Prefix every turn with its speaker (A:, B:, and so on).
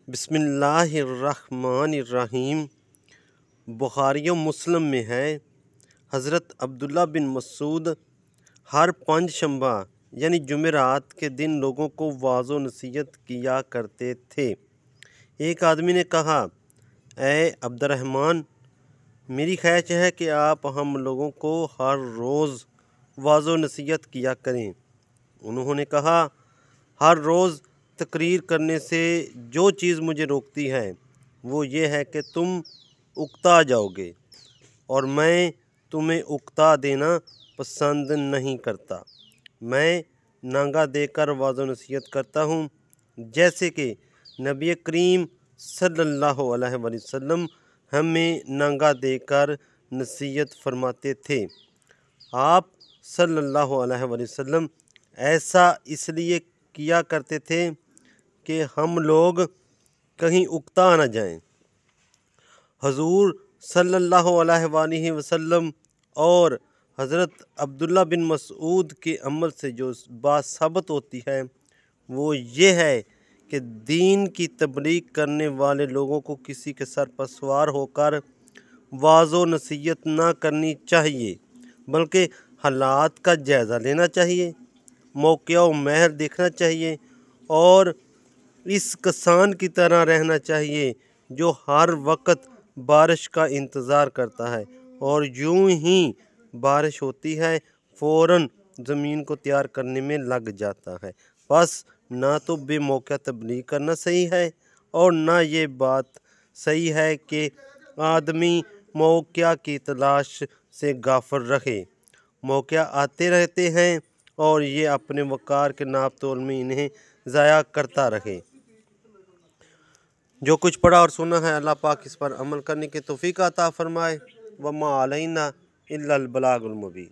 A: بسم اللہ الرحمن الرحیم۔ بخاری و مسلم میں ہے، حضرت عبداللہ بن مسعود ہر پنج شنبہ یعنی جمعرات کے دن لوگوں کو وعظ و نصیحت کیا کرتے تھے۔ ایک آدمی نے کہا، اے عبد الرحمن، میری خواہش ہے کہ آپ ہم لوگوں کو ہر روز وعظ و نصیحت کیا کریں۔ انہوں نے کہا، ہر روز تقریر کرنے سے جو چیز مجھے روکتی ہے وہ یہ ہے کہ تم اکتا جاؤ گے، اور میں تمہیں اکتا دینا پسند نہیں کرتا۔ میں ننگا دے کر وعظ و نصیحت کرتا ہوں، جیسے کہ نبی کریم صلی اللہ علیہ وسلم ہمیں ننگا دے کر نصیحت فرماتے تھے۔ آپ صلی اللہ علیہ وسلم ایسا اس لیے کیا کرتے تھے کہ ہم لوگ کہیں اکتا نہ جائیں۔ حضور صلی اللہ علیہ وآلہ وسلم اور حضرت عبداللہ بن مسعود کے عمل سے جو بات ثابت ہوتی ہے وہ یہ ہے کہ دین کی تبلیغ کرنے والے لوگوں کو کسی کے سر پر سوار ہو کر وعظ و نصیحت نہ کرنی چاہیے، بلکہ حالات کا جائزہ لینا چاہیے، موقع و مہر دیکھنا چاہیے، اور اس کسان کی طرح رہنا چاہیے جو ہر وقت بارش کا انتظار کرتا ہے، اور یوں ہی بارش ہوتی ہے فوراً زمین کو تیار کرنے میں لگ جاتا ہے۔ بس نہ تو بے موقع تبلیغ کرنا صحیح ہے، اور نہ یہ بات صحیح ہے کہ آدمی موقع کی تلاش سے غافل رہے۔ موقع آتے رہتے ہیں اور یہ اپنے وقار کے ناپ تول میں انہیں ضائع کرتا رہے۔ جو کچھ پڑھا اور سنا ہے اللہ پاک اس پر عمل کرنے کی توفیق عطا فرمائے۔ وما علینا الا البلاغ المبین۔